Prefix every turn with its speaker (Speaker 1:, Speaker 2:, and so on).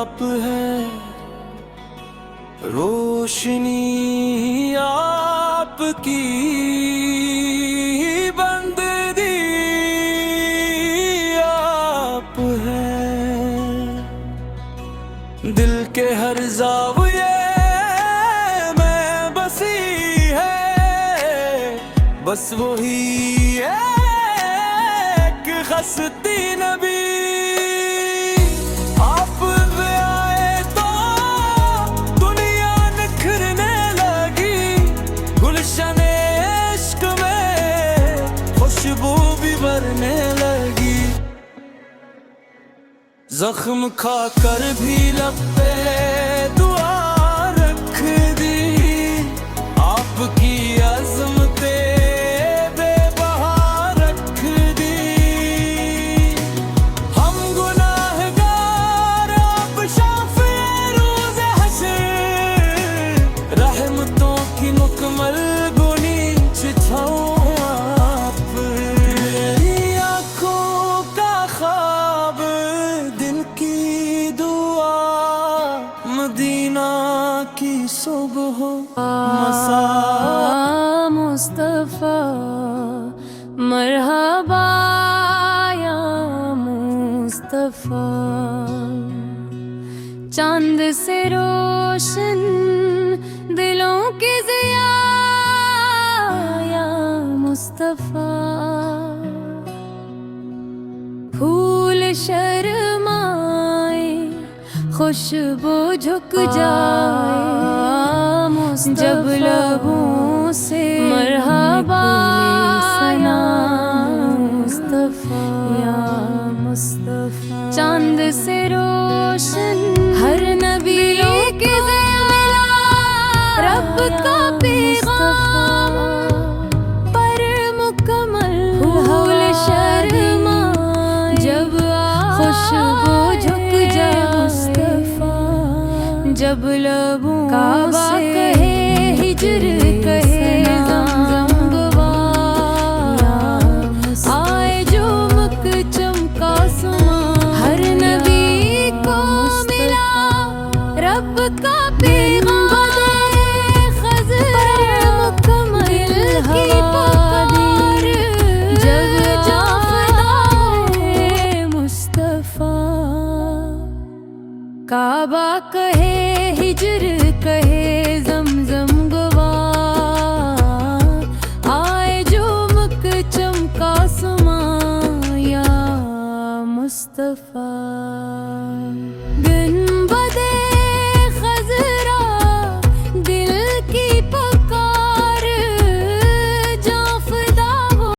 Speaker 1: आप है, रोशनी आपकी बंदगी आप है। दिल के हर ज़ाविये में बसी है, बस वही एक हस्ती नबी। आप आए तो दुनिया निखरने लगी, गुलशन इश्क में खुशबू भी भरने लगी। जख्म खाकर भी लब पे दुआ रख दी, आपकी अज़मते बेबहा रख दी। हम गुनाहगार आप शाफ़िए रोज़े हश्र, रहमतों की मुकम्मल गुनी छिछाऊं आप। मेरी आँखों का ख्वाब, दिल की दुआ, मदीना की सुबह मसा।
Speaker 2: मुस्तफा मरहबा या मुस्तफा, चांद से रोशन दिलों की ज़िया या मुस्तफा। फूल शर्माए खुशबू झुक जाए, जब लबों से मरहबा या मुस्तफा या मुस्तफा। चांद से रोशन हर नबी के ज़िया, रब का पैगाम पर मुकम्मल फूल शर्माए, जब खुशबू झुक जाए मुस्तफा। जब लबों काबा कहे हिजर कहे ज़मज़म गवाया, आए जो मुक चमका समा, हर नबी को मिला रब का पैगाम। खज़र मुकम्मल की पुकार, जब जाफ़दाए मुस्तफा। काबा कहे हिजर कहे ज़मज़म गवा, आए जो मुक चमका समा या मुस्तफा।